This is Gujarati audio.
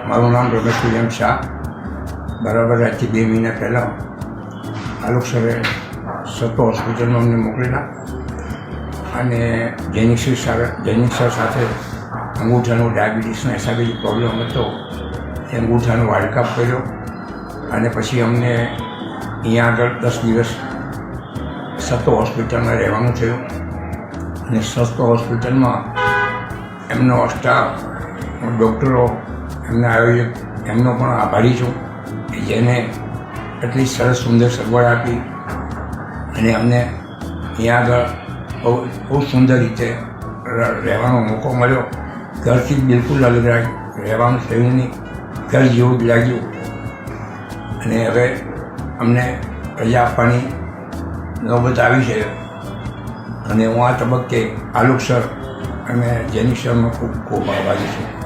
મારું નામ રમેશ વિલિયમ શાહ. બરાબર આજથી 2 મહિના પહેલાં આલોક સરે સતો હોસ્પિટલમાં અમને મોકલેલા અને જૈનિક સર સાથે અંગૂઠાનો ડાયાબિટીસના હિસાબે જે પ્રોબ્લેમ હતો એ અંગૂઠાનો વાળકાપ કર્યો અને પછી અમને અહીંયા આગળ 10 દિવસ સતો હોસ્પિટલમાં રહેવાનું થયું. અને સતો હોસ્પિટલમાં એમનો સ્ટાફ, ડૉક્ટરો, એમના આયોજક, એમનો પણ આભારી છું કે જેને એટલી સરસ સુંદર સગવડ આપી અને અમને અહીંયા આગળ બહુ સુંદર રીતે રહેવાનો મોકો મળ્યો. ઘરથી બિલકુલ અલગ રહેવાનું થયું નહીં, ઘર જેવું જ લાગ્યું. અને હવે અમને રજા આપવાની નોબત આવી છે અને હું આ તબક્કે આલોક સર અને જૈનિક સરનો ખૂબ ખૂબ આભારી છું.